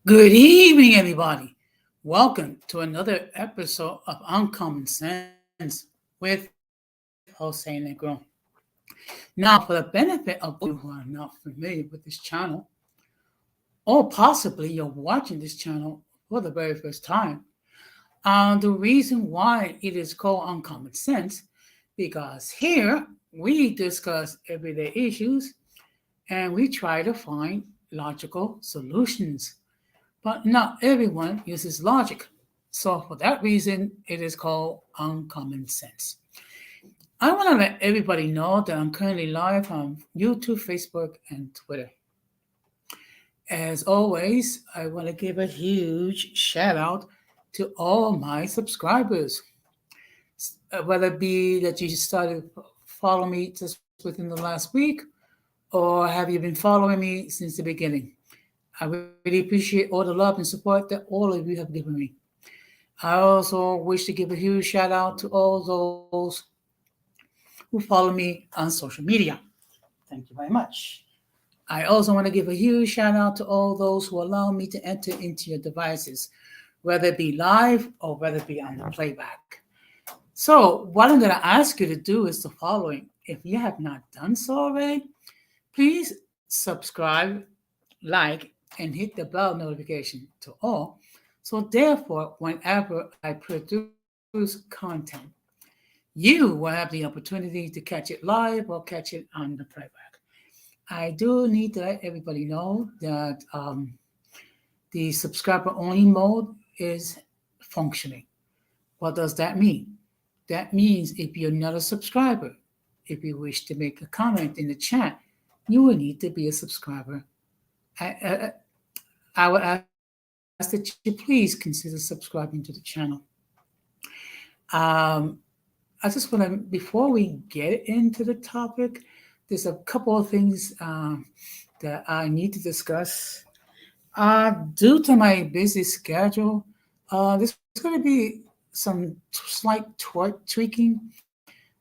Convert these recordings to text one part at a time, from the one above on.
Good evening, everybody. Welcome to another episode of Uncommon Sense with Jose Negro. Now, for the benefit of those who are not familiar with this channel, or possibly you're watching this channel for the very first time, the reason why it is called Uncommon Sense, because here we discuss everyday issues and we try to find logical solutions. But not everyone uses logic. So, for that reason, it is called uncommon sense. I want to let everybody know that I'm currently live on YouTube, Facebook, and Twitter. As always, I want to give a huge shout out to all my subscribers. Whether it be that you started following me just within the last week, or have you been following me since the beginning. I really appreciate all the love and support that all of you have given me. I also wish to give a huge shout out to all those who follow me on social media. Thank you very much. I also want to give a huge shout out to all those who allow me to enter into your devices, whether it be live or whether it be on the playback. So, what I'm going to ask you to do is the following. If you have not done so already, please subscribe, like, and hit the bell notification to all. So therefore, whenever I produce content, you will have the opportunity to catch it live or catch it on the playback. I do need to let everybody know that the subscriber only mode is functioning. What does that mean? That means if you're not a subscriber, if you wish to make a comment in the chat, you will need to be a subscriber. I would ask that you please consider subscribing to the channel. Um, I just want to, before we get into the topic, there's a couple of things that I need to discuss. Due to my busy schedule, there's going to be some slight tweaking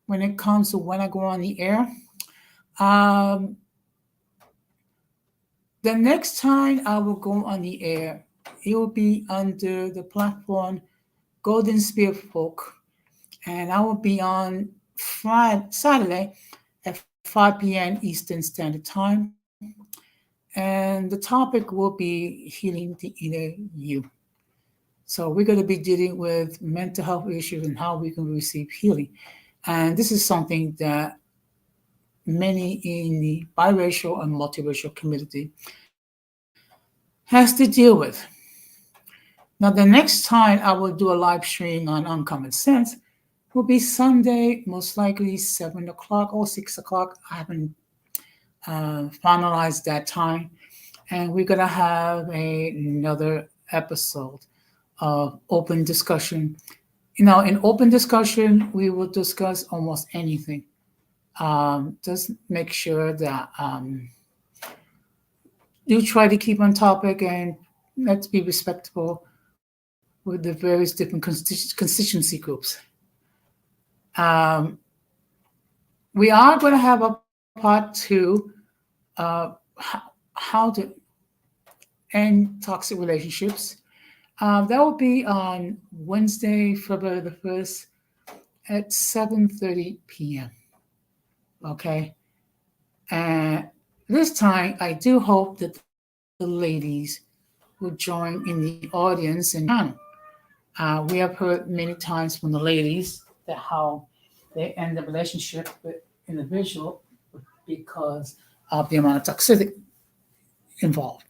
when it comes to when I go on the air. Um, the next time I will go on the air, it will be under the platform Golden Spear Folk, and I will be on Saturday at 5 p.m. Eastern Standard Time. And the topic will be healing the inner you. So we're going to be dealing with mental health issues and how we can receive healing. And this is something that many in the biracial and multiracial community has to deal with. Now, the next time I will do a live stream on Uncommon Sense will be Sunday, most likely 7 o'clock or 6 o'clock. I haven't finalized that time. And we're going to have another episode of open discussion. In open discussion, we will discuss almost anything. Just make sure that you try to keep on topic and let's be respectful with the various different constituency groups. Um, we are going to have a part two, how to end toxic relationships. That will be on Wednesday, February the 1st at 7:30 p.m. Okay? And this time, I do hope that the ladies will join in the audience and channel. We have heard many times from the ladies that how they end the relationship with individual because of the amount of toxicity involved.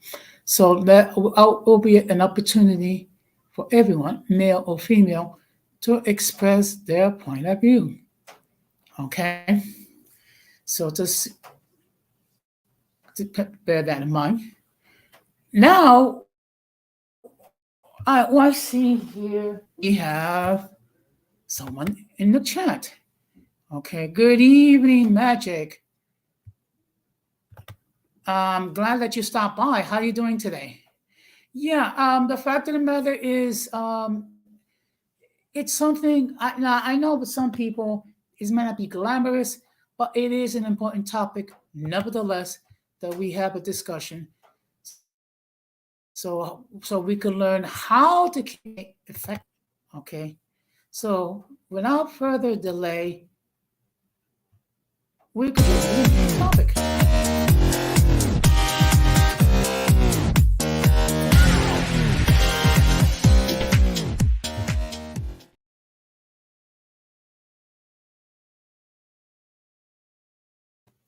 So that will be an opportunity for everyone, male or female, to express their point of view. Okay? So just to bear that in mind. Now, I see here we have someone in the chat. Okay, good evening, Magic. I'm glad that you stopped by. How are you doing today? Yeah, the fact of the matter is, it's something now I know with some people it may not be glamorous, but it is an important topic, nevertheless, that we have a discussion. So so we can learn how to communicate effectively. Okay, so without further delay, we're going to the next topic.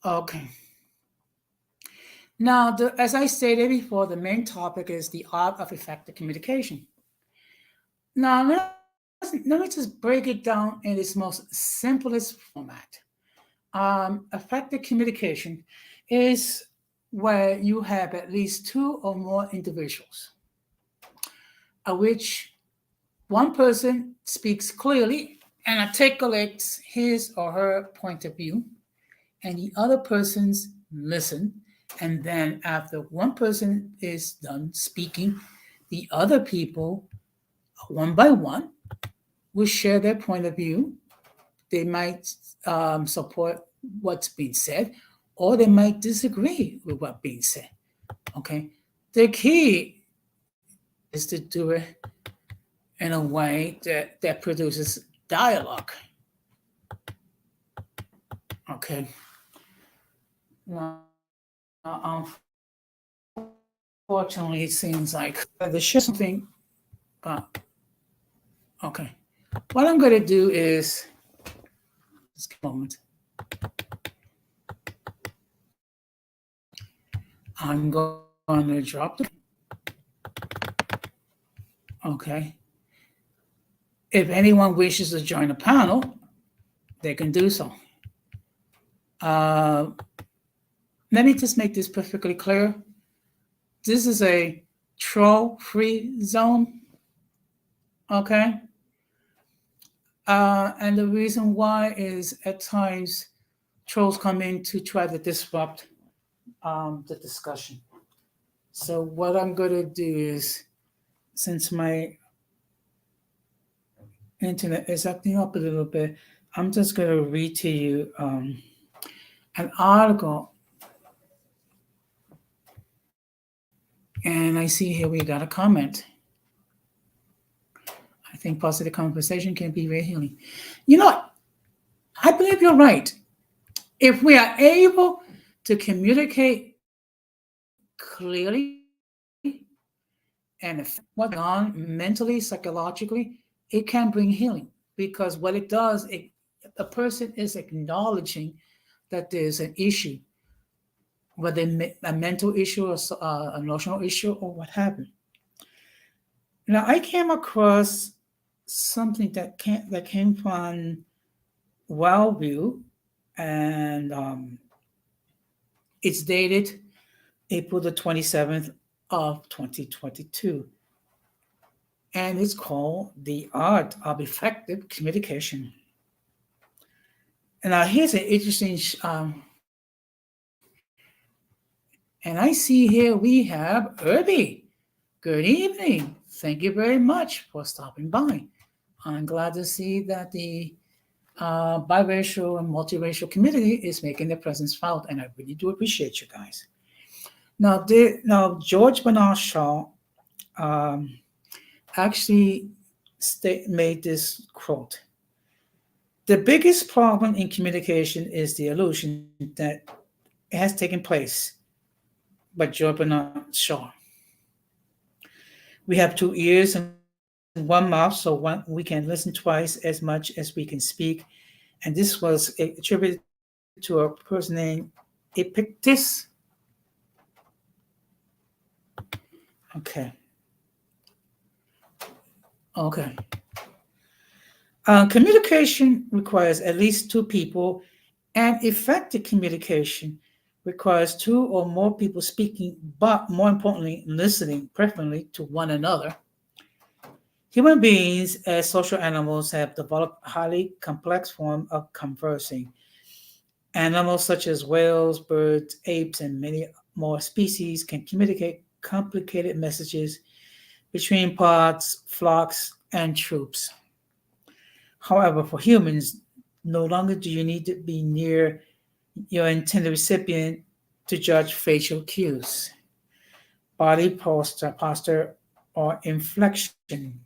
Okay. Now, as I stated before, the main topic is the art of effective communication. Now, let me just break it down in its most simplest format. Effective communication is where you have at least two or more individuals, of which one person speaks clearly and articulates his or her point of view, and the other persons listen. And then, after one person is done speaking, the other people, one by one, will share their point of view. They might support what's being said, or they might disagree with what's being said. Okay, the key is to do it in a way that produces dialogue. Okay. Now, unfortunately, it seems like there's something. Uh, okay. What I'm going to do is just a moment. I'm going to drop the. Okay. If anyone wishes to join the panel, they can do so. Uh, Let me just make this perfectly clear. This is a troll-free zone, okay? And the reason why is at times trolls come in to try to disrupt the discussion. So what I'm going to do is, since my internet is acting up a little bit, I'm just going to read to you an article. And I see here we got a comment. I think positive conversation can be very healing. You know what? I believe you're right. If we are able to communicate clearly and what's going on mentally, psychologically, it can bring healing, because what it does, a person is acknowledging that there's an issue, whether a mental issue or an emotional issue or what have you. Now, I came across something that came from Wellview, and it's dated April the 27th of 2022. And it's called The Art of Effective Communication. And now here's an interesting, and I see here we have Irby. Good evening. Thank you very much for stopping by. I'm glad to see that the biracial and multiracial community is making their presence felt, and I really do appreciate you guys. Now, George Bernard Shaw actually made this quote: "The biggest problem in communication is the illusion that it has taken place." By George Bernard Shaw. We have two ears and one mouth, so we can listen twice as much as we can speak. And this was attributed to a person named Epictetus. Okay. Okay. Communication requires at least two people, and effective communication requires two or more people speaking, but more importantly, listening, preferably to one another. Human beings, as social animals, have developed a highly complex form of conversing. Animals such as whales, birds, apes, and many more species can communicate complicated messages between pods, flocks, and troops. However, for humans, no longer do you need to be near your intended recipient to judge facial cues. body posture, or inflection.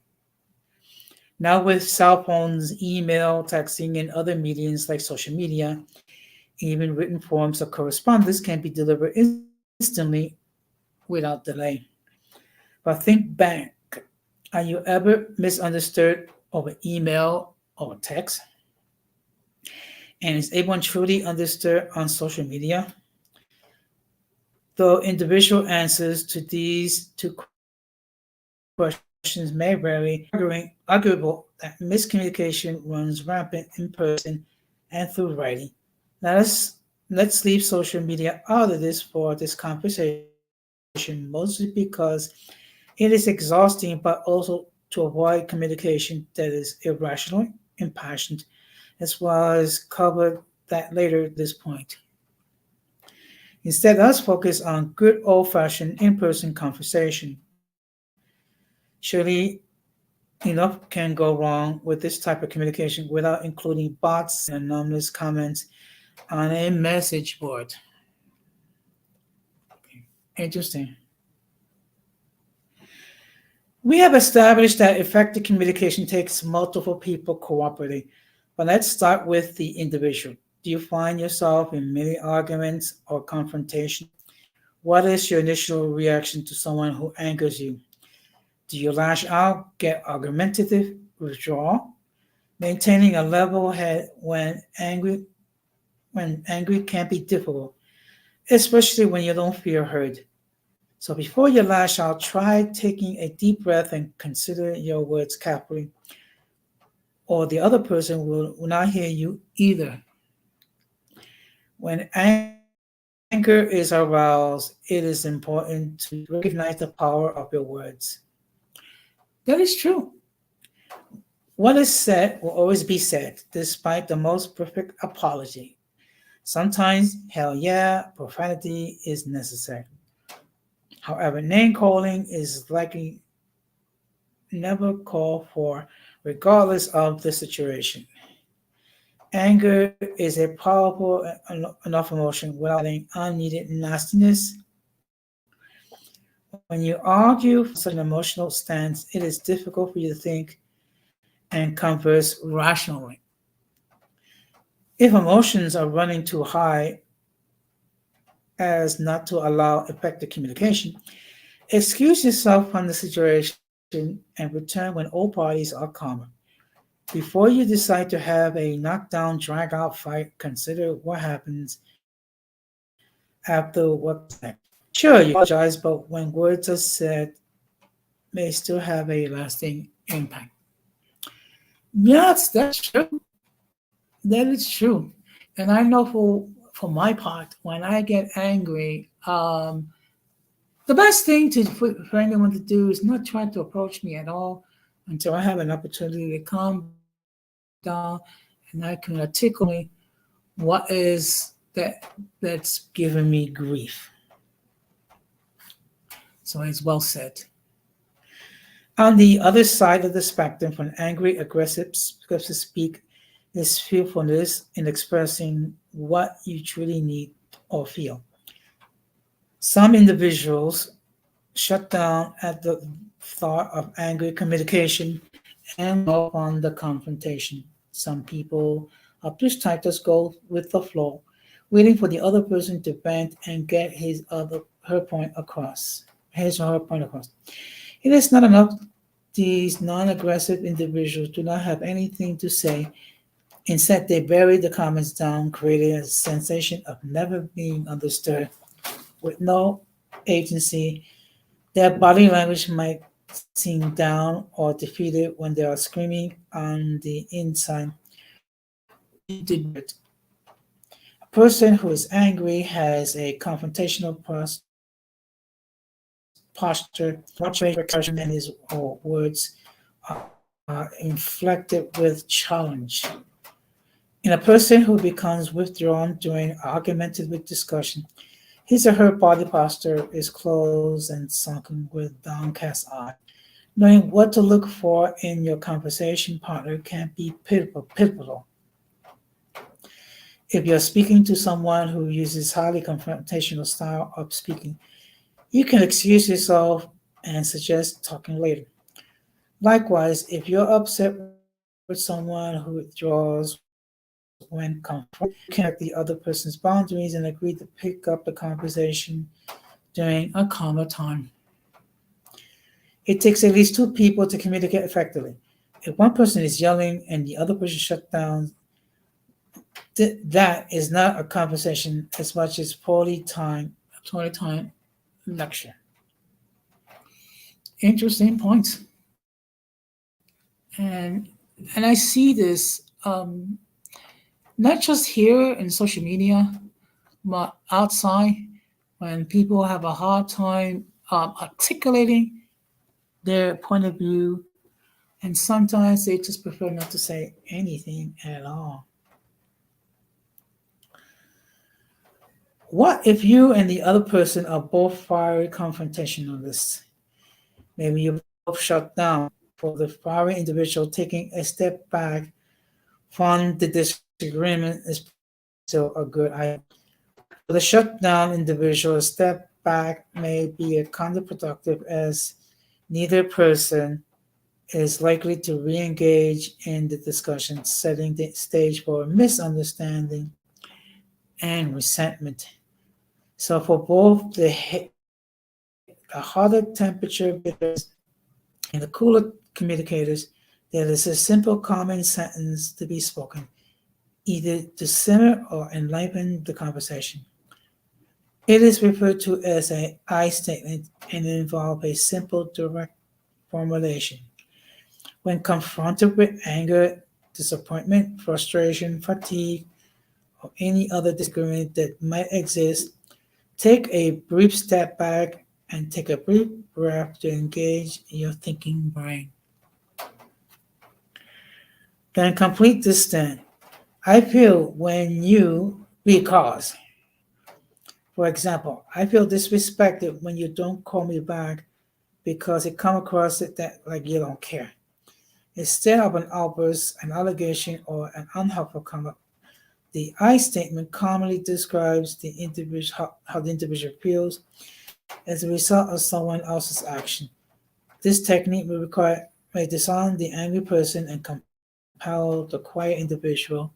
Now, with cell phones, email, texting, and other mediums like social media, even written forms of correspondence can be delivered instantly without delay. But think back. Are you ever misunderstood over email or text? And is everyone truly understood on social media? Though individual answers to these two questions may vary, arguable that miscommunication runs rampant in person and through writing. Let us let's leave social media out of this for this conversation, mostly because it is exhausting, but also to avoid communication that is irrational, impassioned, as well as cover that later at this point. Instead, let's focus on good old-fashioned in-person conversation. Surely enough can go wrong with this type of communication without including bots and anonymous comments on a message board. Interesting. We have established that effective communication takes multiple people cooperating, but let's start with the individual. Do you find yourself in many arguments or confrontation? What is your initial reaction to someone who angers you? Do you lash out, get argumentative, withdraw? Maintaining a level head when angry can be difficult, especially when you don't feel heard. So before you lash out, try taking a deep breath and consider your words carefully, or the other person will not hear you either. When anger is aroused, it is important to recognize the power of your words. That is true. What is said will always be said, despite the most perfect apology. Sometimes, hell yeah, profanity is necessary. However, name calling is likely never called for, regardless of the situation. Anger is a powerful enough emotion without adding unneeded nastiness. When you argue from such an emotional stance, it is difficult for you to think and converse rationally. If emotions are running too high as not to allow effective communication, excuse yourself from the situation and return when all parties are calmer. Before you decide to have a knockdown, drag out fight, consider what happens after what comes next. Sure, you apologize, but when words are said, may still have a lasting impact. Yes, that's true. That is true. And I know for my part, when I get angry, the best thing for anyone to do is not try to approach me at all until I have an opportunity to calm down and I can articulate what is that's giving me grief. So it's well said. On the other side of the spectrum, from angry, aggressive speak, is fearfulness in expressing what you truly need or feel. Some individuals shut down at the thought of angry communication and go on the confrontation. Some people are just type just go with the flow, waiting for the other person to vent and get her point across. His or her point across. It is not enough. These non-aggressive individuals do not have anything to say. Instead, they bury the comments down, creating a sensation of never being understood. With no agency, their body language might seem down or defeated when they are screaming on the inside. We did it. A person who is angry has a confrontational posture, much recursion in his or words are inflected with challenge. In a person who becomes withdrawn during argumentative discussion, his or her body posture is closed and sunken with downcast eye. Knowing what to look for in your conversation partner can be pivotal. If you're speaking to someone who uses highly confrontational style of speaking, You can excuse yourself and suggest talking later. Likewise, if you're upset with someone who withdraws when confronted, you can respect the other person's boundaries and agree to pick up the conversation during a calmer time. It takes at least two people to communicate effectively. If one person is yelling and the other person shuts down, that is not a conversation as much as poorly timed lecture. Interesting points. And and I see this not just here in social media, but outside when people have a hard time articulating their point of view, and sometimes they just prefer not to say anything at all. What if you and the other person are both fiery confrontationalists? Maybe you both shut down. For the fiery individual, taking a step back from the disagreement is still a good idea. For the shutdown individual, a step back may be counterproductive as neither person is likely to re engage in the discussion, setting the stage for misunderstanding and resentment. So, for both the hotter temperature bidders and the cooler communicators, there is a simple, common sentence to be spoken, either to simmer or enliven the conversation. It is referred to as an I statement and involves a simple, direct formulation. When confronted with anger, disappointment, frustration, fatigue, or any other disagreement that might exist, take a brief step back and take a brief breath to engage your thinking brain. Then complete this stand. I feel when you, because, for example, I feel disrespected when you don't call me back because it come across that like you don't care. Instead of an outburst, an allegation, or an unhelpful comment, the I statement calmly describes the individual how the individual feels as a result of someone else's action. This technique may disarm the angry person and compel the quiet individual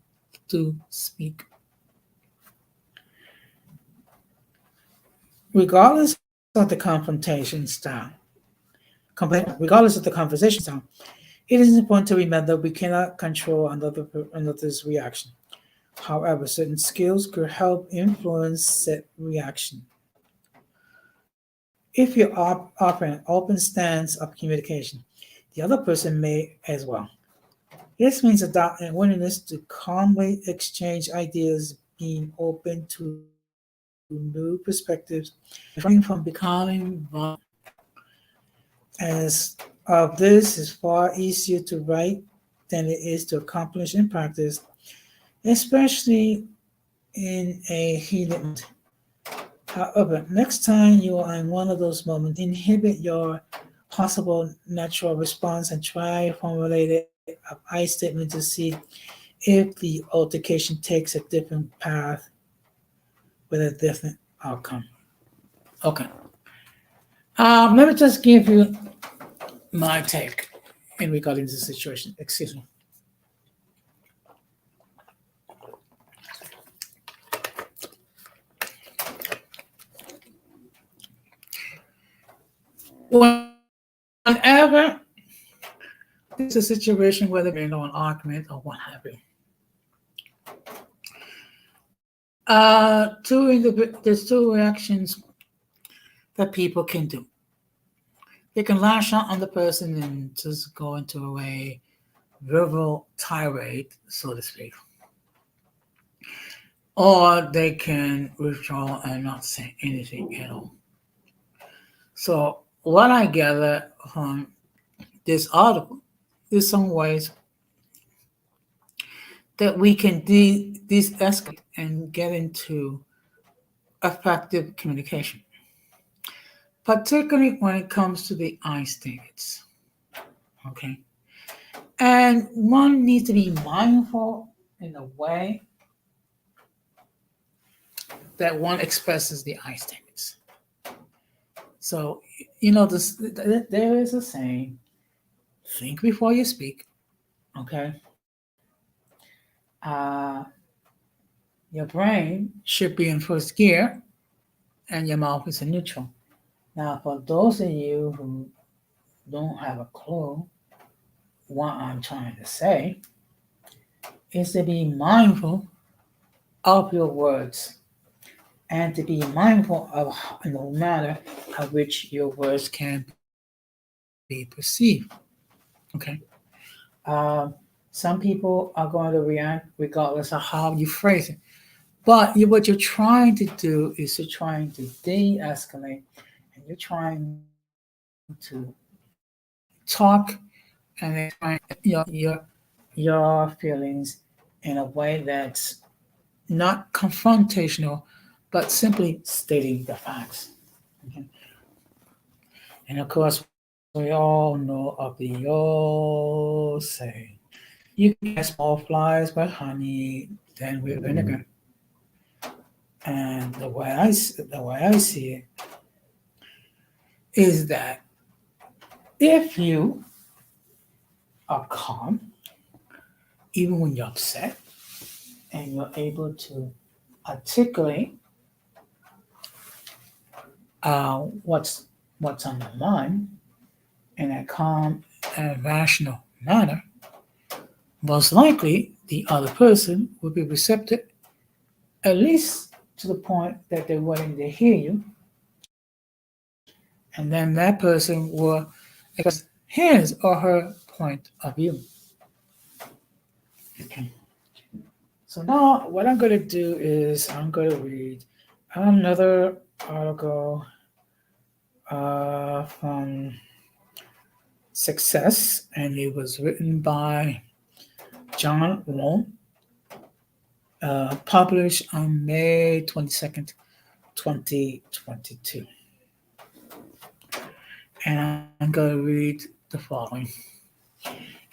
to speak. Regardless of the confrontation style, regardless of the conversation style, it is important to remember we cannot control another's reaction. However, certain skills could help influence that reaction. If you offer an open stance of communication, the other person may as well. This means adopting willingness to calmly exchange ideas, being open to new perspectives, refraining from becoming violent. As of this is far easier to write than it is to accomplish in practice, especially in a heated moment. However, next time you are in one of those moments, inhibit your possible natural response and try formulate an I statement to see if the altercation takes a different path with a different outcome. Okay. Let me just give you my take in regarding this situation. Excuse me. Whenever there's a situation, whether it's an argument or what have you, there's two reactions that people can do. They can lash out on the person and just go into a verbal tirade, so to speak, or they can withdraw and not say anything at all. So, what I gather from this article is some ways that we can de-escalate and get into effective communication, particularly when it comes to the I statements. Okay. And one needs to be mindful in the way that one expresses the I statements. So, this there is a saying: think before you speak. Okay, uh, your brain should be in first gear, and your mouth is in neutral. Now, for those of you who don't have a clue what I'm trying to say, is to be mindful of your words and to be mindful of no matter how which your words can be perceived. Okay. Um, some people are going to react regardless of how you phrase it. But what you're trying to do is you're trying to de-escalate and you're trying to talk and explain your feelings in a way that's not confrontational, but simply stating the facts. Okay? And of course, we all know of the old saying, you can catch more flies with honey than with vinegar. And the way I see it is that if you are calm, even when you're upset, and you're able to articulate what's on your mind in a calm and rational manner, most likely the other person will be receptive, at least to the point that they're willing to hear you, and then that person will express his or her point of view. Okay. So now what I'm going to do is I'm going to read another article from Success, and it was written by John Rohn, published on May 22nd, 2022. And I'm going to read the following.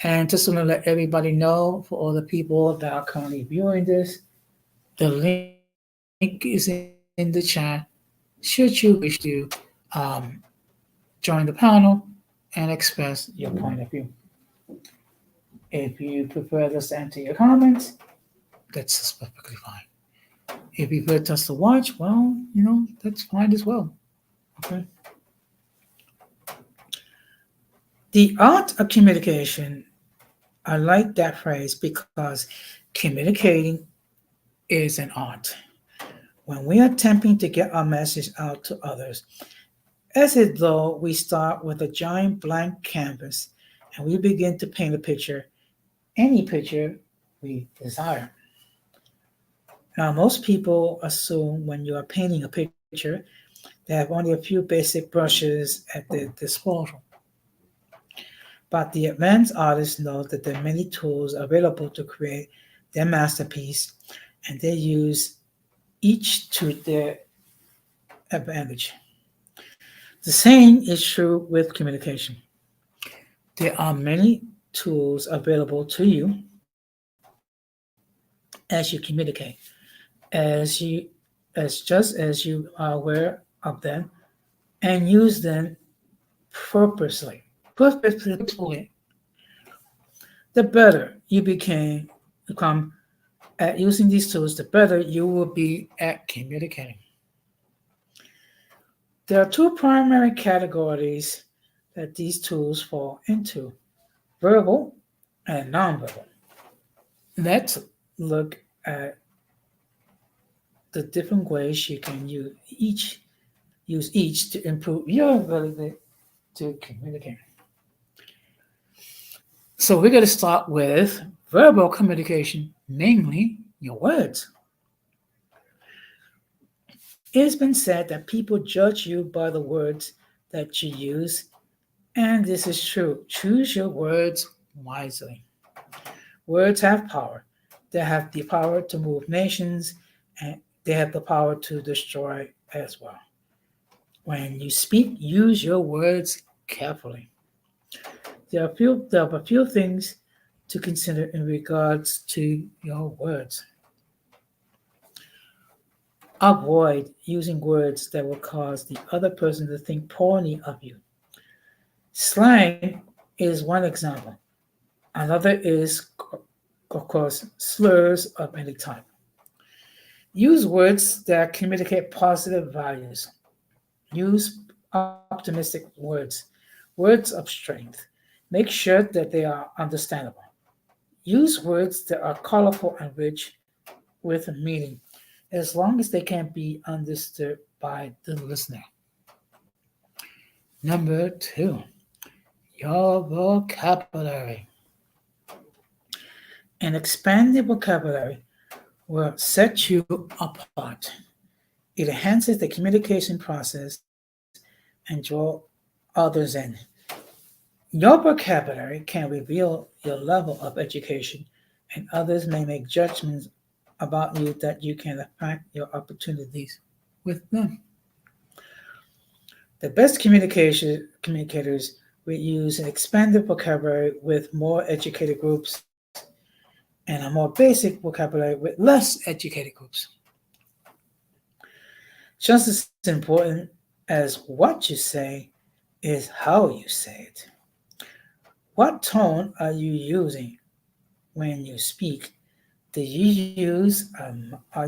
And just want to let everybody know, for all the people that are currently viewing this, the link is in the chat. Should you wish to um, join the panel and express your point of view. If you prefer just to enter your comments, that's just perfectly fine. If you prefer just to watch, well, that's fine as well. Okay. The art of communication, I like that phrase because communicating is an art. When we are attempting to get our message out to others, as if though we start with a giant blank canvas and we begin to paint a picture, any picture we desire. Now, most people assume when you are painting a picture, they have only a few basic brushes at their disposal. But the advanced artists know that there are many tools available to create their masterpiece, and they use each to their advantage. The same is true with communication. There are many tools available to you as you communicate, as you as you are aware of them and use them purposely. Purposefully. The better you become at using these tools, the better you will be at communicating. There are two primary categories that these tools fall into: verbal and nonverbal. Let's look at the different ways you can use each to improve your ability to communicate. So we're going to start with verbal communication, mainly your words. It has been said that people judge you by the words that you use, and this is true. Choose your words wisely. Words have power. They have the power to move nations, and they have the power to destroy as well. When you speak, use your words carefully. There are a few things to consider in regards to your words. Avoid using words that will cause the other person to think poorly of you. Slang is one example. Another is, of course, slurs of any type. Use words that communicate positive values. Use optimistic words of strength. Make sure that they are understandable. Use words that are colorful and rich with meaning, as long as they can be understood by the listener. Number two, your vocabulary. An expanded vocabulary will set you apart. It enhances the communication process and draw others in. Your vocabulary can reveal your level of education, and others may make judgments about you that you can affect your opportunities with them. The best communicators will use an expanded vocabulary with more educated groups and a more basic vocabulary with less educated groups. Just as important as what you say is how you say it. What tone are you using when you speak? Are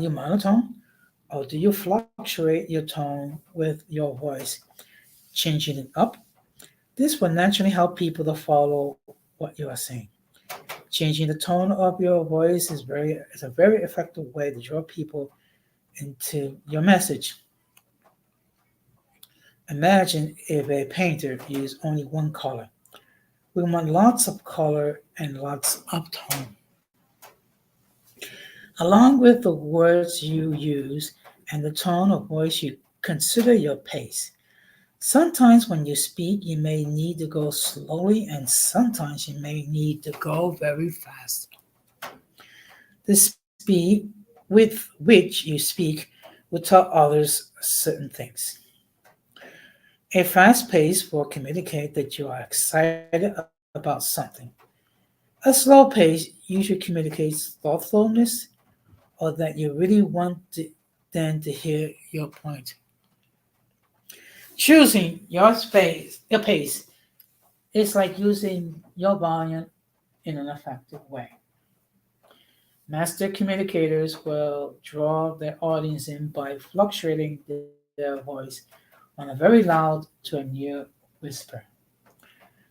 you monotone, or do you fluctuate your tone with your voice, changing it up? This will naturally help people to follow what you are saying. Changing the tone of your voice is a very effective way to draw people into your message. Imagine if a painter used only one color. We want lots of color and lots of tone. Along with the words you use and the tone of voice, you consider your pace. Sometimes when you speak, you may need to go slowly, and sometimes you may need to go very fast. The speed with which you speak will tell others certain things. A fast pace will communicate that you are excited about something. A slow pace usually communicates thoughtfulness or that you really want them to hear your point. Choosing your pace, is like using your volume in an effective way. Master communicators will draw their audience in by fluctuating their voice from a very loud to a near whisper.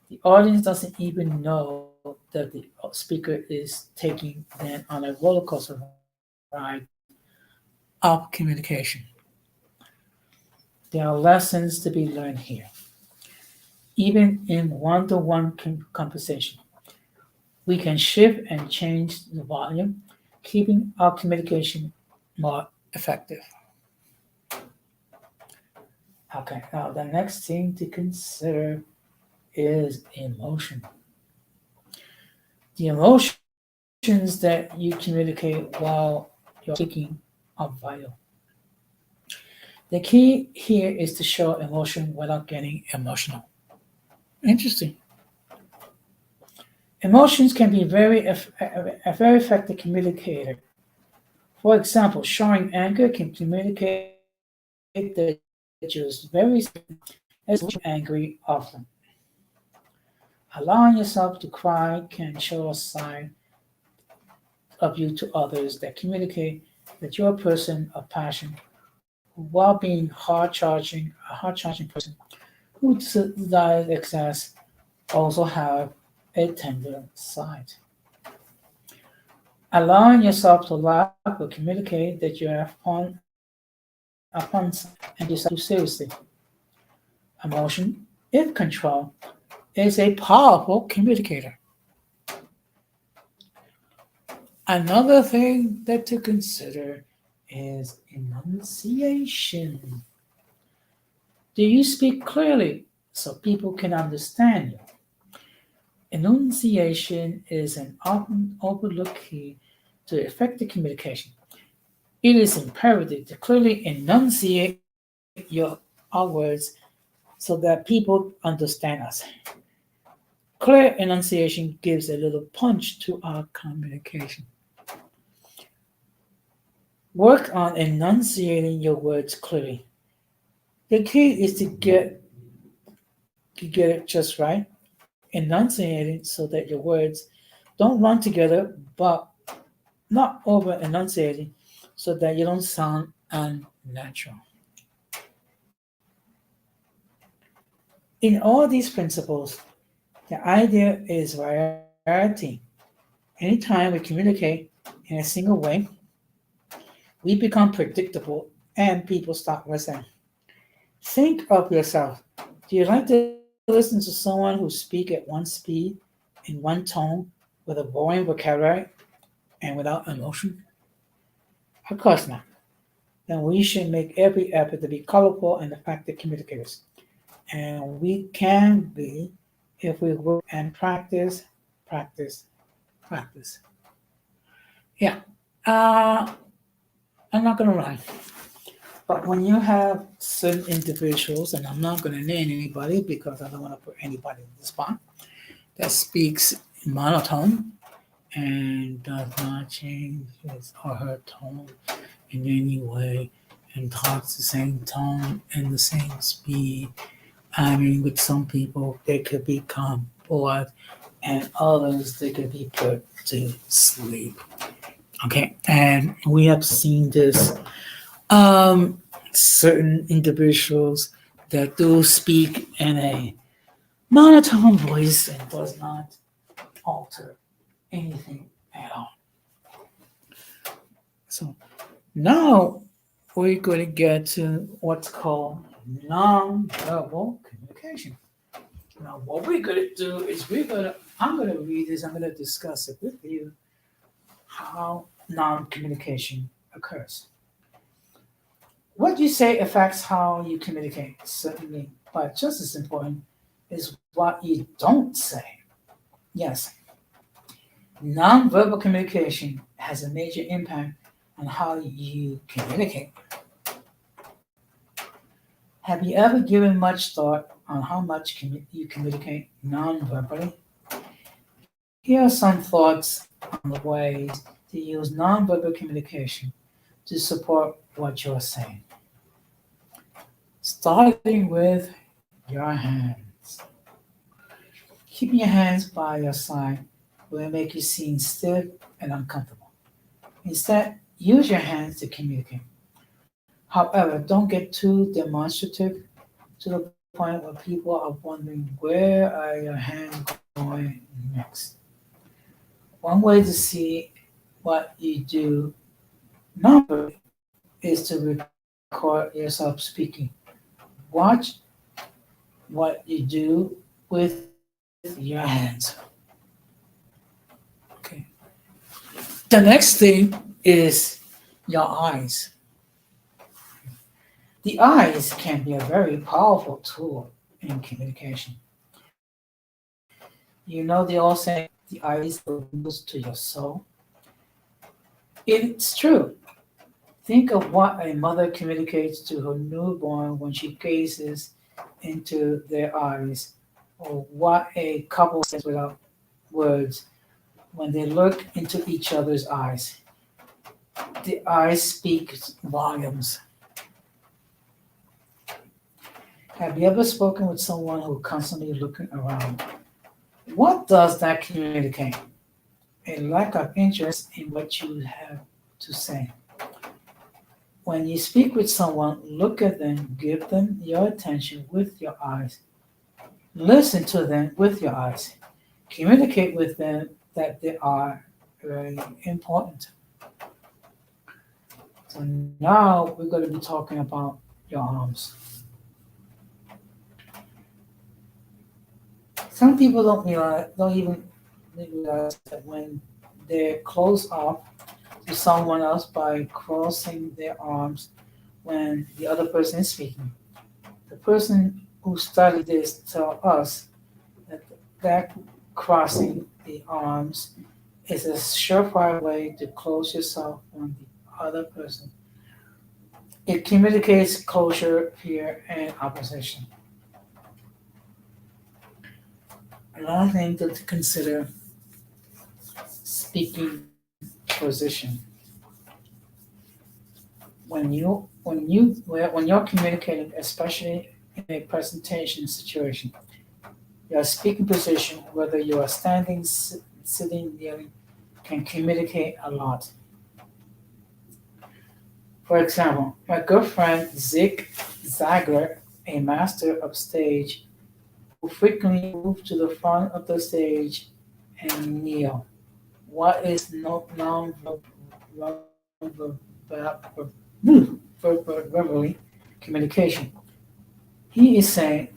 The audience doesn't even know that the speaker is taking them on a roller coaster ride of communication. There are lessons to be learned here. Even in one-to-one conversation, we can shift and change the volume, keeping our communication more effective. Okay, now the next thing to consider is emotion. The emotions that you communicate while you're speaking are vital. The key here is to show emotion without getting emotional. Interesting. Emotions can be a very effective communicator. For example, showing anger can communicate that you're very as angry often. Allowing yourself to cry can show a sign of you to others that communicate that you're a person of passion, while being a hard-charging person who desires excess also have a tender side. Allowing yourself to laugh will communicate that you have fun side and yourself too seriously. Emotion, if controlled, is a powerful communicator. Another thing that to consider is enunciation. Do you speak clearly so people can understand you? Enunciation is an often overlooked key to effective communication. It is imperative to clearly enunciate our words so that people understand us. Clear enunciation gives a little punch to our communication. Work on enunciating your words clearly. The key is to get it just right, enunciating so that your words don't run together, but not over enunciating so that you don't sound unnatural. In all these principles, the idea is variety. Anytime we communicate in a single way, we become predictable and people stop listening. Think of yourself. Do you like to listen to someone who speaks at one speed, in one tone, with a boring vocabulary, and without emotion? Of course not. Then we should make every effort to be colorful and effective communicators. And we can be if we work and practice, practice, practice. Yeah, uh, I'm not gonna lie. But when you have certain individuals, and I'm not gonna name anybody because I don't want to put anybody in the spot, that speaks in monotone and does not change his or her tone in any way and talks the same tone and the same speed. I mean, with some people, they could become bored, and others, they could be put to sleep. Okay, and we have seen this. Certain individuals that do speak in a monotone voice and does not alter anything at all. So now we're going to get to what's called nonverbal communication. Now, what we're going to do is I'm going to read this, I'm going to discuss it with you how non communication occurs. What you say affects how you communicate, certainly, but just as important is what you don't say. Yes, nonverbal communication has a major impact on how you communicate. Have you ever given much thought on how much you communicate non-verbally? Here are some thoughts on the ways to use non-verbal communication to support what you're saying. Starting with your hands. Keeping your hands by your side will make you seem stiff and uncomfortable. Instead, use your hands to communicate. However, don't get too demonstrative to the point where people are wondering where are your hands going next. One way to see what you do nonverbally is to record yourself speaking. Watch what you do with your hands. Okay. The next thing is your eyes. The eyes can be a very powerful tool in communication. You know, they all say the eyes are windows to your soul. It's true. Think of what a mother communicates to her newborn when she gazes into their eyes, or what a couple says without words when they look into each other's eyes. The eyes speak volumes. Have you ever spoken with someone who constantly looking around? What does that communicate? A lack of interest in what you have to say. When you speak with someone, look at them, give them your attention with your eyes. Listen to them with your eyes. Communicate with them that they are very important. So now we're going to be talking about your arms. Some people don't even realize that when they're close up to someone else by crossing their arms when the other person is speaking. The person who studied this tell us that that crossing the arms is a surefire way to close yourself from the other person. It communicates closure, fear, and opposition. Another thing to consider speaking position. when you're communicating, especially in a presentation situation, your speaking position, whether you are standing, sitting, kneeling, can communicate a lot. For example, my good friend Zig Ziglar, a master of stage, who frequently moved to the front of the stage and kneel. What is no verbally communication? He is saying,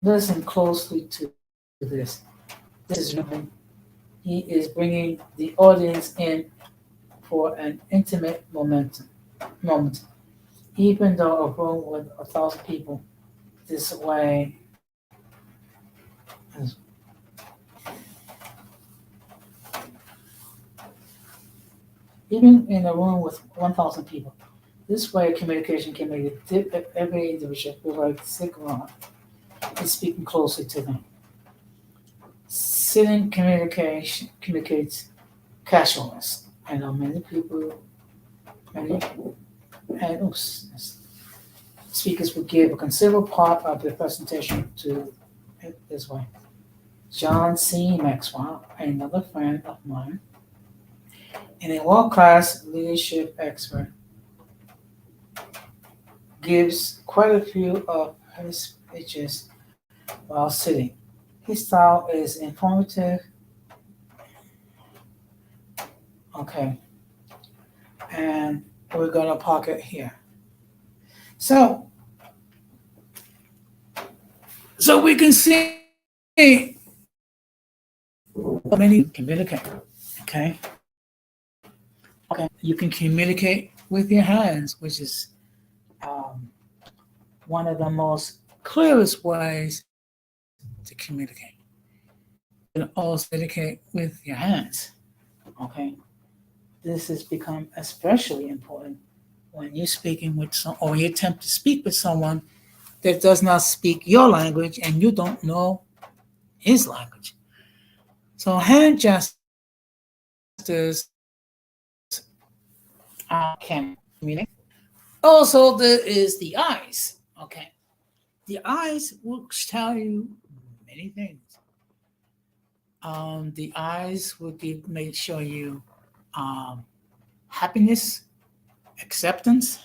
listen closely to this. This is real. He is bringing the audience in for an intimate moment, even though a room with 1,000 people. This way, even in a room with 1,000 people. This way, communication can make it dip at every individual feel like Sigma is speaking closely to them. Sitting communication communicates casualness. I know many and speakers would give a considerable part of their presentation to it this way. John C. Maxwell, another friend of mine, and a world-class leadership expert, gives quite a few of his speeches while sitting. His style is informative, okay, and we're gonna park it here. So, so we can see many communicate, okay? Okay, you can communicate with your hands, which is um, one of the most clearest ways to communicate. You can also communicate with your hands. Okay, this has become especially important when you're speaking with some, or you attempt to speak with someone that does not speak your language and you don't know his language. So hand gestures can communicate. Also, there is the eyes. Okay, the eyes will tell you many things. The eyes will may show you um, happiness, acceptance,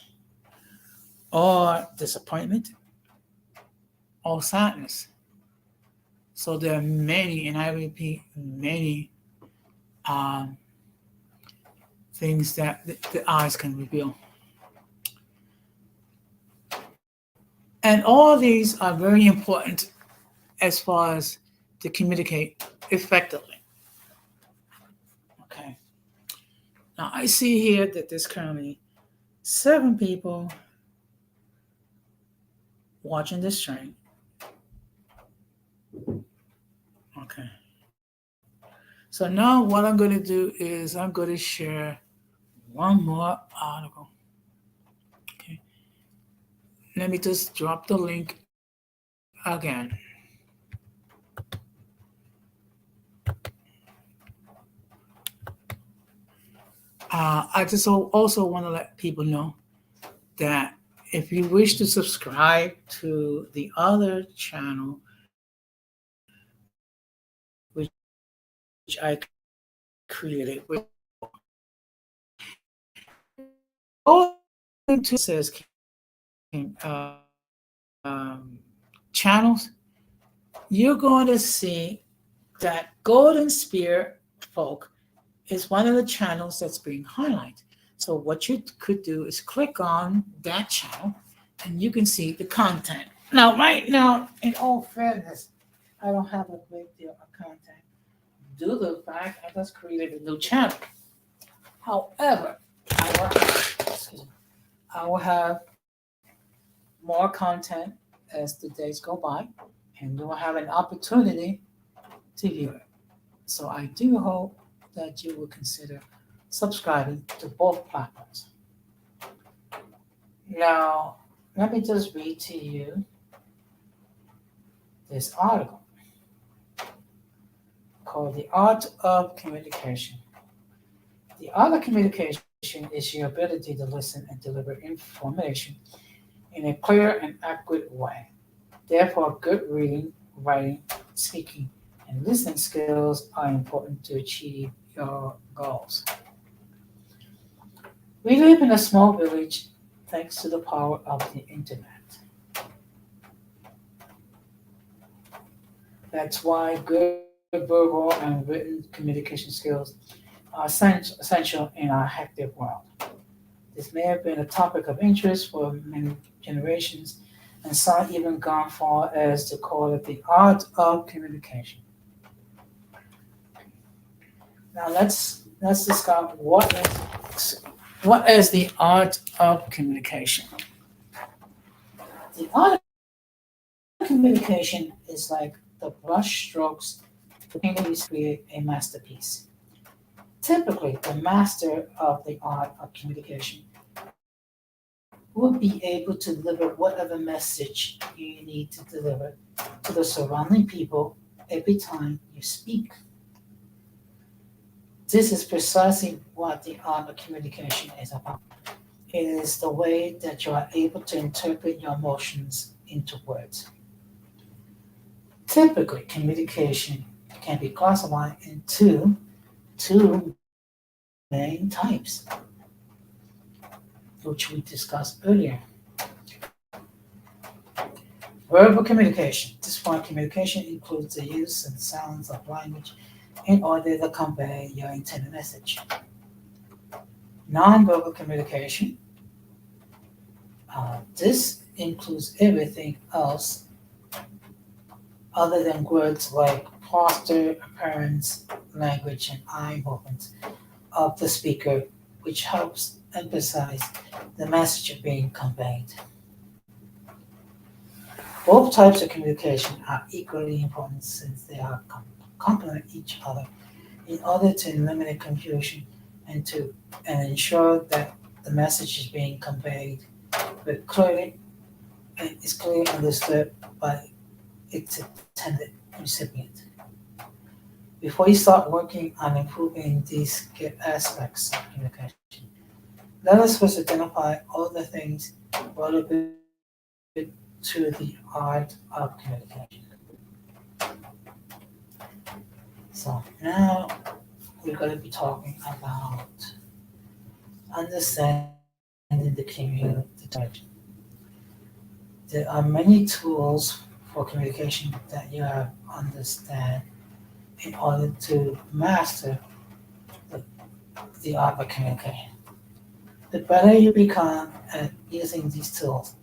or disappointment, or sadness. So there are many, and I repeat, many um, things that the eyes can reveal. And all these are very important as far as to communicate effectively. Okay. Now I see here that there's currently 7 people watching this stream. Okay. So now what I'm going to do is I'm going to share one more article. Okay. Let me just drop the link again. I just also want to let people know that if you wish to subscribe to the other channel, which I created, which all into says channels, you're going to see that Golden Spear Folk is one of the channels that's being highlighted. So what you could do is click on that channel and you can see the content. Now, right now, in all fairness, I don't have a great deal of content due to the fact I just created a new channel. However, I will have more content as the days go by, and you will have an opportunity to view it. So I do hope that you will consider subscribing to both platforms. Now, let me just read to you this article called The Art of Communication. The art of communication is your ability to listen and deliver information in a clear and accurate way. Therefore, good reading, writing, speaking, and listening skills are important to achieve your goals. We live in a small village thanks to the power of the internet. That's why good verbal and written communication skills are essential in our hectic world. This may have been a topic of interest for many generations, and some even gone far as to call it the art of communication. Now let's discuss what is the art of communication. The art of communication is like the brush strokes to painterly create a masterpiece. Typically, the master of the art of communication will be able to deliver whatever message you need to deliver to the surrounding people every time you speak. This is precisely what the art of communication is about. It is the way that you are able to interpret your emotions into words. Typically, communication can be classified into two main types, which we discussed earlier. Verbal communication. This form of communication includes the use and sounds of language in order to convey your intended message. Nonverbal communication. This includes everything else other than words like posture, appearance, language, and eye movements of the speaker, which helps emphasize the message being conveyed. Both types of communication are equally important since they are complement each other in order to eliminate confusion and to and ensure that the message is being conveyed but clearly and is clearly understood by its intended recipient. Before you start working on improving these key aspects of communication, let us first identify all the things relevant to the art of communication. So now we're going to be talking about understanding the communication. There are many tools for communication that you have to understand in order to master the, the art of communication. The better you become at using these tools,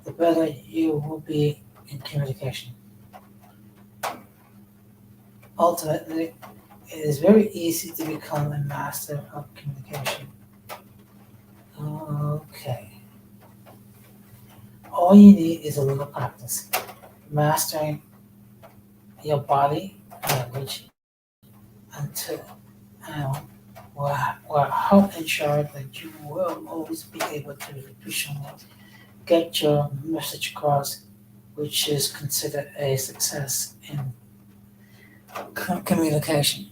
the better you will be in communication. Ultimately, it is very easy to become a master of communication. Okay. All you need is a little practice. Mastering your body language until um, will help ensure that you will always be able to efficiently get your message across, which is considered a success in communication.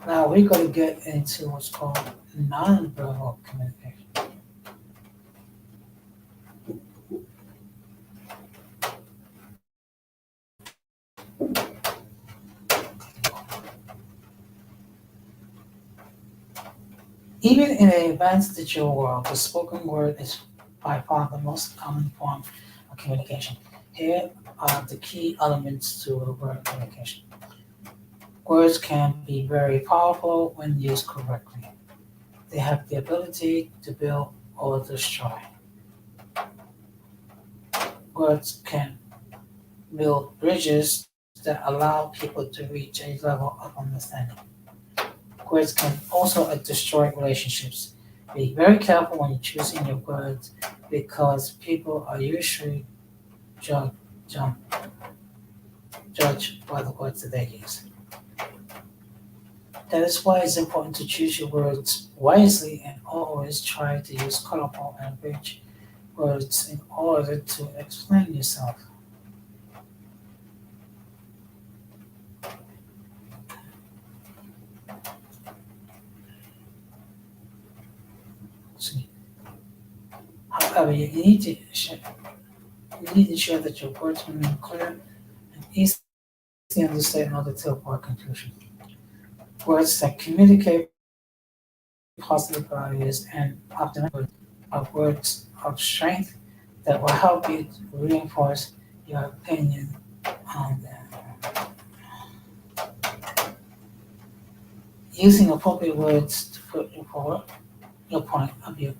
Now we're going to get into what's called nonverbal communication. Even in an advanced digital world, the spoken word is by far the most common form of communication. Here are the key elements to a word communication. Words can be very powerful when used correctly. They have the ability to build or destroy. Words can build bridges that allow people to reach a level of understanding. Words can also destroy relationships. Be very careful when choosing your words because people are usually judged, judged by the words that they use. That is why it's important to choose your words wisely and always try to use colorful and rich words in order to explain yourself. You need to ensure that your words remain clear and easily understood in order to avoid confusion. Words that communicate positive values and optimistic are words of strength that will help you reinforce your opinion on them. Using appropriate words to put forward your point of view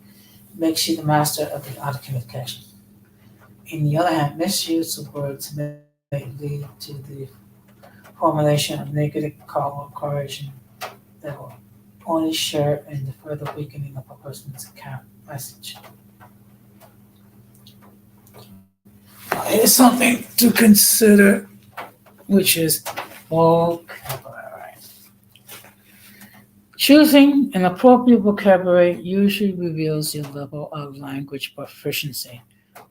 makes you the master of the art of communication. On the other hand, misuse of words may lead to the formulation of negative correlation that will only share in the further weakening of a person's message. Here's something to consider, which is vocabulary. Choosing an appropriate vocabulary usually reveals your level of language proficiency.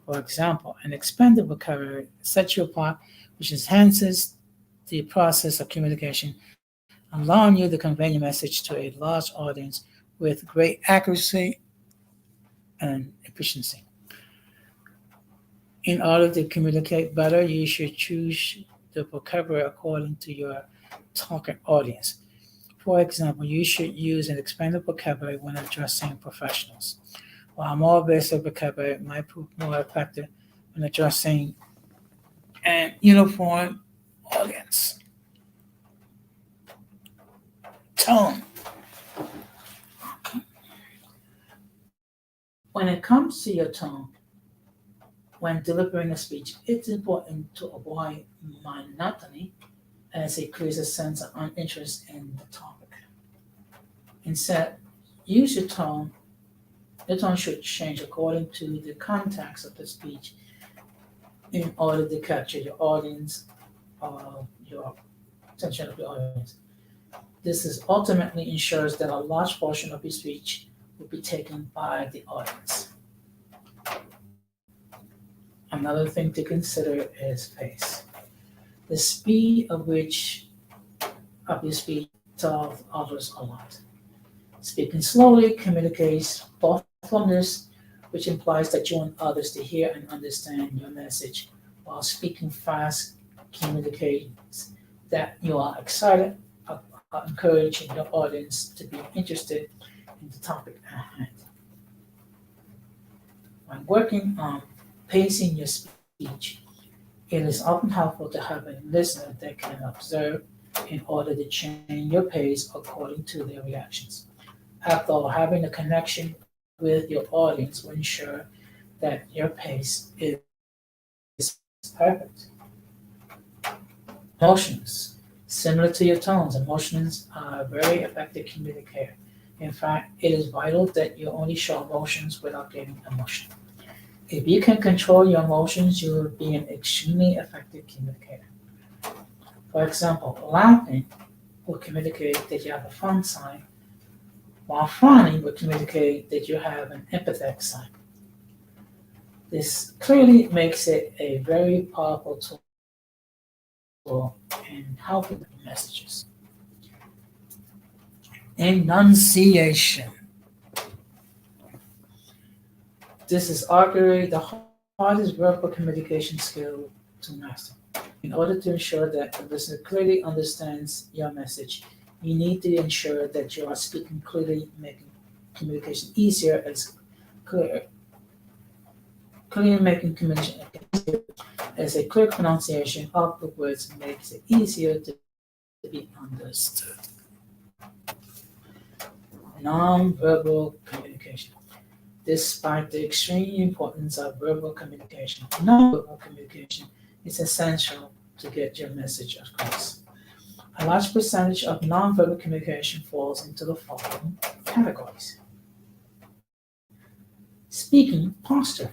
For example, an expanded vocabulary sets you apart, which enhances the process of communication, allowing you to convey your message to a large audience with great accuracy and efficiency. In order to communicate better, you should choose the vocabulary according to your target audience. For example, you should use an expanded vocabulary when addressing professionals, while more basic vocabulary might prove more effective when addressing an uniform audience. Tone. When it comes to your tone, when delivering a speech, it's important to avoid monotony as it creates a sense of uninterest in the topic. Instead, use your tone. Your tone should change according to the context of the speech in order to capture your audience, your attention of the audience. This is ultimately ensures that a large portion of your speech will be taken by the audience. Another thing to consider is pace. The speed of your speech tells others a lot. Speaking slowly communicates thoughtfulness, which implies that you want others to hear and understand your message, while speaking fast communicates that you are excited, encouraging your audience to be interested in the topic at hand. When working on pacing your speech, it is often helpful to have a listener that can observe in order to change your pace according to their reactions. After all, having a connection with your audience will ensure that your pace is perfect. Emotions. Similar to your tones, emotions are a very effective communicator. In fact, it is vital that you only show emotions without getting emotional. If you can control your emotions, you will be an extremely effective communicator. For example, laughing will communicate that you have a fun side, while frowning will communicate that you have an empathetic side. This clearly makes it a very powerful tool in helping messages. Enunciation. This is arguably the hardest verbal communication skill to master. In order to ensure that the listener clearly understands your message, you need to ensure that you are speaking clearly, making communication easier as clear. Clearly making communication easier as a clear pronunciation of the words makes it easier to be understood. Non-verbal communication. Despite the extreme importance of verbal communication, non-verbal communication is essential to get your message across. A large percentage of non-verbal communication falls into the following categories. Speaking posture.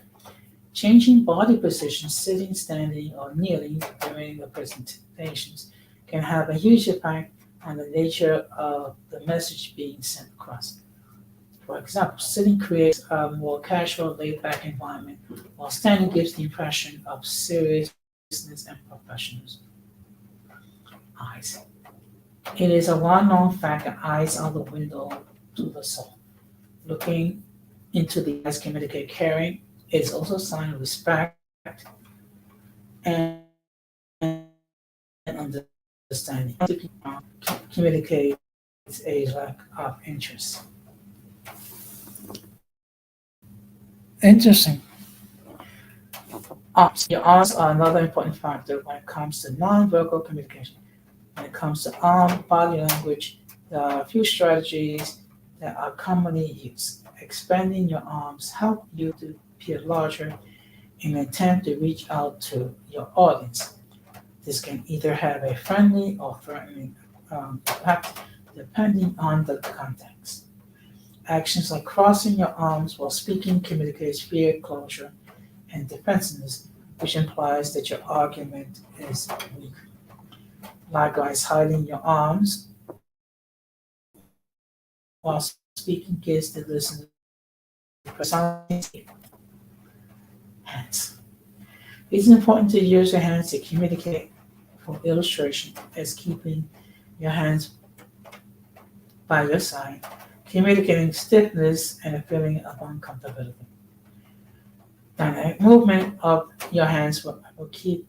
Changing body position, sitting, standing, or kneeling during the presentations can have a huge effect on the nature of the message being sent across. For example, sitting creates a more casual, laid-back environment, while standing gives the impression of seriousness and professionalism. Eyes. It is a well-known fact that eyes are the window to the soul. Looking into the eyes communicate caring, It is also a sign of respect and understanding. Communicates a lack of interest. Interesting. Your arms are another important factor when it comes to nonverbal communication. When it comes to body language, there are a few strategies that are commonly used. Expanding your arms help you to appear larger in an attempt to reach out to your audience. This can either have a friendly or threatening impact depending on the context. Actions like crossing your arms while speaking communicates fear, closure, and defensiveness, which implies that your argument is weak. Likewise, hiding your arms while speaking gives the listener hands. It's important to use your hands to communicate. For illustration, as keeping your hands by your side, communicating stiffness and a feeling of uncomfortability. Dynamic movement of your hands will keep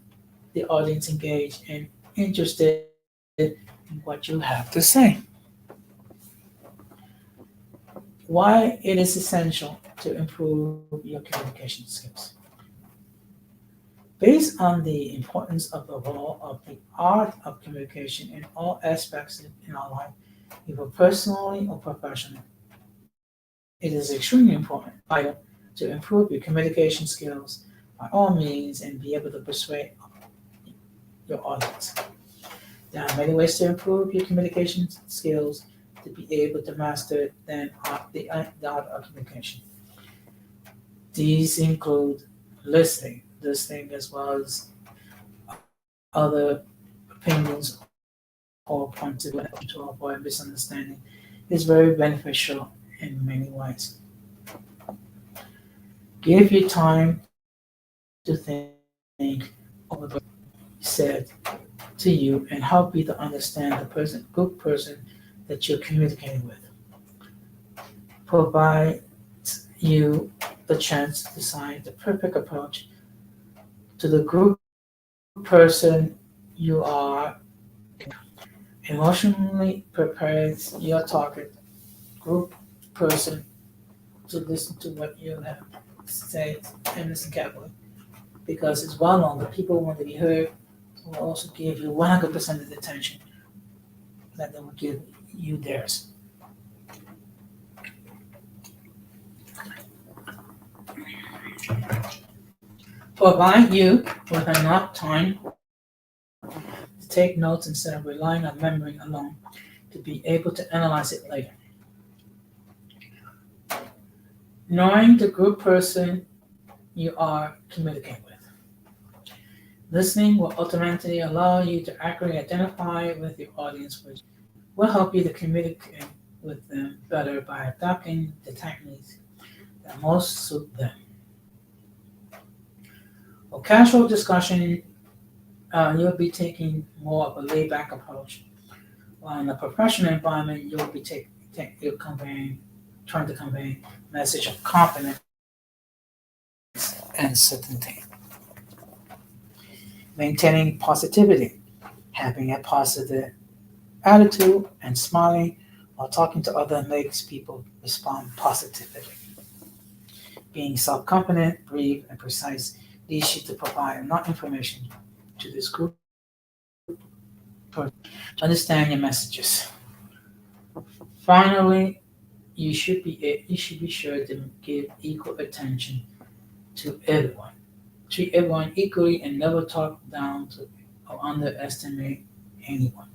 the audience engaged and interested in what you have to say. Why it is essential to improve your communication skills. Based on the importance of the role of the art of communication in all aspects in our life, either personally or professionally, it is extremely important, vital, to improve your communication skills by all means and be able to persuade your audience. There are many ways to improve your communication skills to be able to master the art of communication. These include listening as well as other opinions or points of view to avoid misunderstanding is very beneficial in many ways. Give you time to think over what said to you and help you to understand the good person that you're communicating with. Provide you the chance to decide the perfect approach to the group person you are. Emotionally prepares your target group person to listen to what you have to say and listen carefully. Because it's well known that people want to be heard will also give you 100% of the attention that they will give you theirs. Provide you with enough time to take notes instead of relying on memory alone to be able to analyze it later. Knowing the group person you are communicating with. Listening will ultimately allow you to accurately identify with your audience, which will help you to communicate with them better by adopting the techniques that most suit them. For casual discussion, you'll be taking more of a laid-back approach, while in a professional environment, you'll be trying to convey a message of confidence and certainty. Maintaining positivity, having a positive attitude and smiling while talking to others makes people respond positively. Being self-confident, brief, and precise leads you to provide enough information to this group to understand your messages. Finally, you should be sure to give equal attention to everyone. Treat everyone equally and never talk down to or underestimate anyone.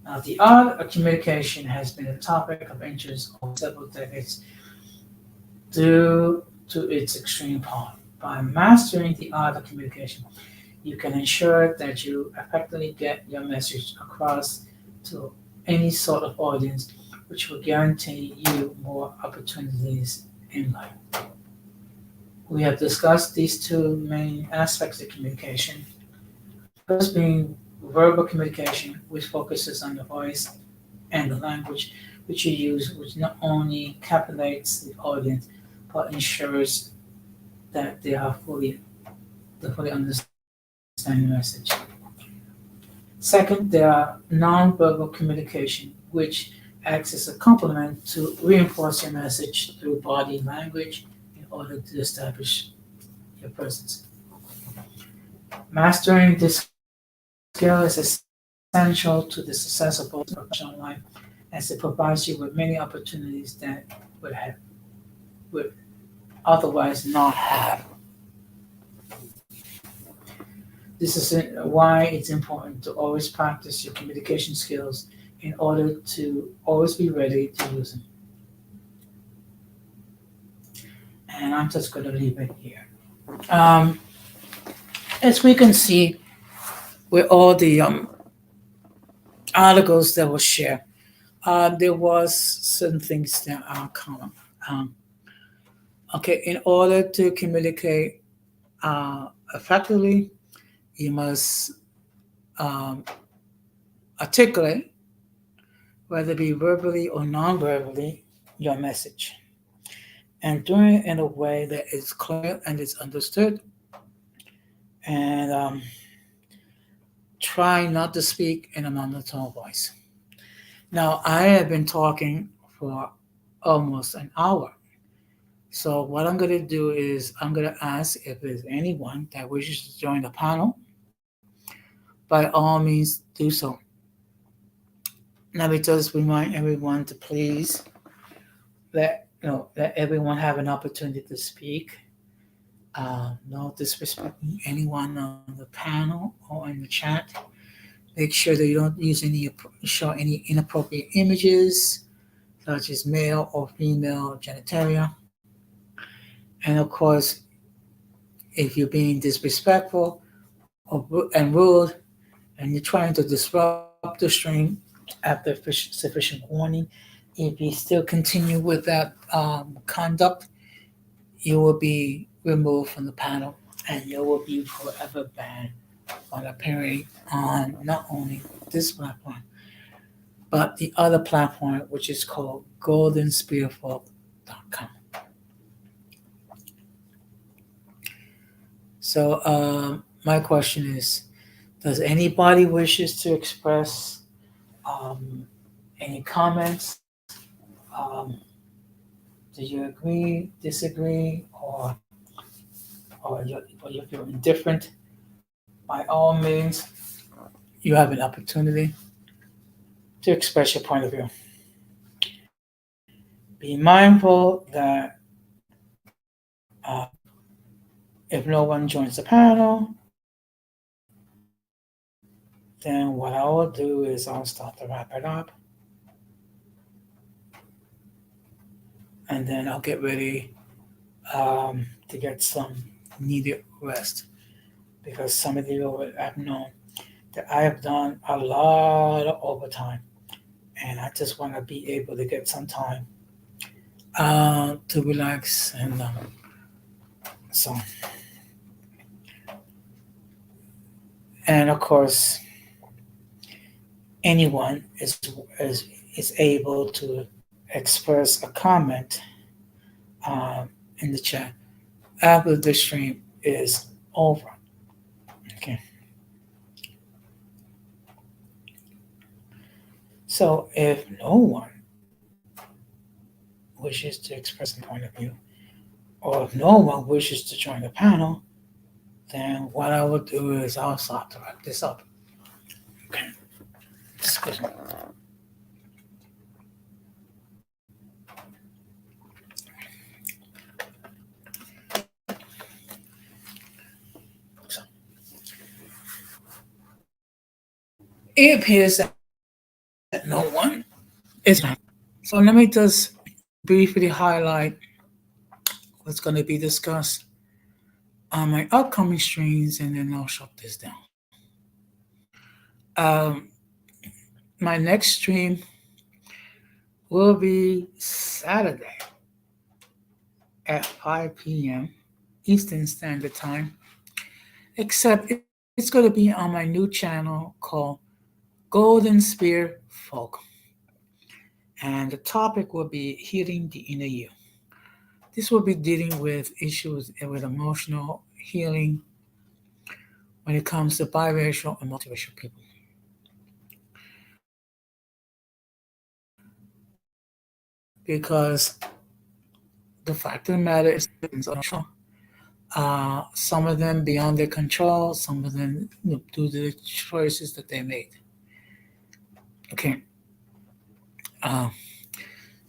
Now, the art of communication has been a topic of interest over several decades due to its extreme power. By mastering the art of communication, you can ensure that you effectively get your message across to any sort of audience, which will guarantee you more opportunities in life. We have discussed these two main aspects of communication. First being verbal communication, which focuses on the voice and the language which you use, which not only captivates the audience, but ensures that they fully understand the message. Second, there are nonverbal communication, which acts as a complement to reinforce your message through body language in order to establish your presence. Mastering this skill is essential to the success of both professional life, as it provides you with many opportunities that would otherwise not have. This is why it's important to always practice your communication skills in order to always be ready to use them. And I'm just going to leave it here. Um, as we can see, with all the articles that were shared, there was certain things that are common. Um, okay, in order to communicate effectively, you must um, articulate, whether it be verbally or non-verbally, your message, and doing it in a way that is clear and is understood. And try not to speak in a monotone voice. Now, I have been talking for almost an hour. So, what I'm going to do is I'm going to ask if there's anyone that wishes to join the panel. By all means, do so. Let me just remind everyone to please let everyone have an opportunity to speak. No disrespecting anyone on the panel or in the chat. Make sure that you don't use show any inappropriate images, such as male or female genitalia. And of course, if you're being disrespectful and rude, and you're trying to disrupt the stream after sufficient warning, if you still continue with that conduct, you will be removed from the panel and you will be forever banned on appearing on not only this platform, but the other platform, which is called goldenspearfolk.com. So, my question is, does anybody wishes to express any comments? Do you agree, disagree, or you feel indifferent? By all means, you have an opportunity to express your point of view. Be mindful that if no one joins the panel, then what I will do is I'll start to wrap it up. And then I'll get ready to get some needed rest. Because some of you have known that I have done a lot of overtime. And I just want to be able to get some time to relax. And so, and of course, anyone is able to express a comment in the chat after the stream is over. Okay. So if no one wishes to express a point of view, or if no one wishes to join the panel, then what I will do is I'll start to wrap this up. Okay. Excuse me. So, it appears that no one is. So let me just briefly highlight what's going to be discussed on my upcoming streams, and then I'll shut this down. Um, my next stream will be Saturday at 5 p.m. Eastern Standard Time, except it's going to be on my new channel called Golden Spear Folk. And the topic will be healing the inner you. This will be dealing with issues with emotional healing when it comes to biracial and multiracial people. Because the fact of the matter is, some of them beyond their control, some of them due to the choices that they made. Okay. Uh,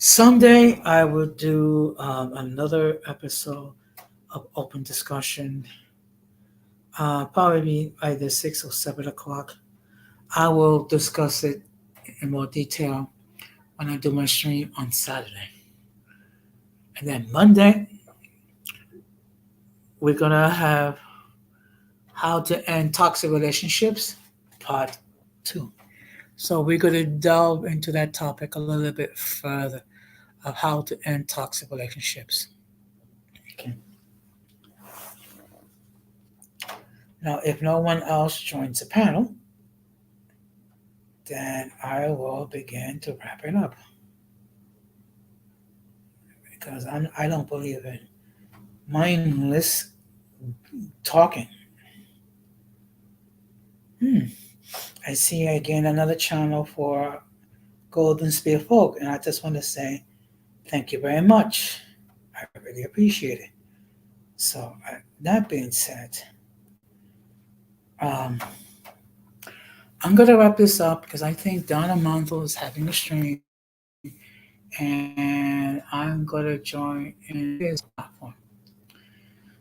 Someday I will do another episode of open discussion. Probably either 6 or 7 o'clock. I will discuss it in more detail when I do my stream on Saturday. And then Monday, we're gonna have how to end toxic relationships, part 2. So we're gonna delve into that topic a little bit further of how to end toxic relationships. Okay. Now, if no one else joins the panel, then I will begin to wrap it up. Because I don't believe in mindless talking. I see again another channel for Golden Spear Folk, and I just want to say thank you very much. I really appreciate it. So, that being said, I'm going to wrap this up because I think Donna Montel is having a stream, and I'm going to join in his platform.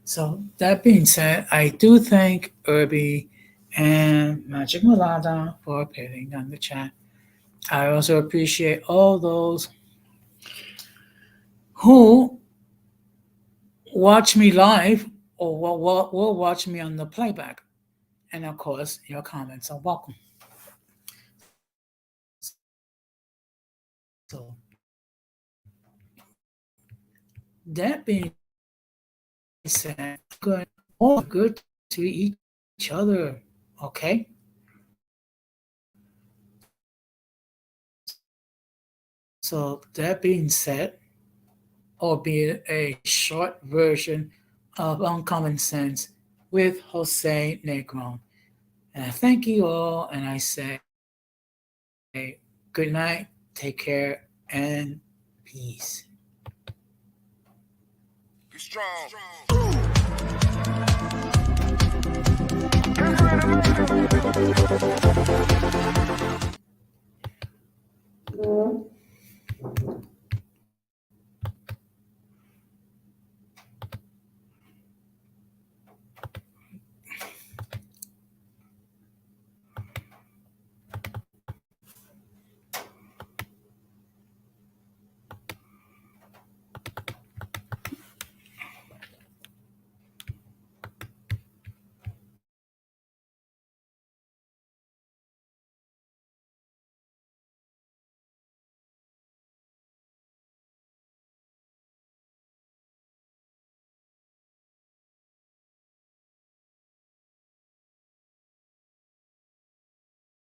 So, that being said, I do thank Irby and Magic Mulata for appearing on the chat. I also appreciate all those who watch me live or will watch me on the playback. And of course, your comments are welcome. So, that being said, good, all good to each other, okay? So, that being said, albeit a short version of Uncommon Sense with Jose Negron. And I thank you all, and I say good night, take care, and peace. Be strong.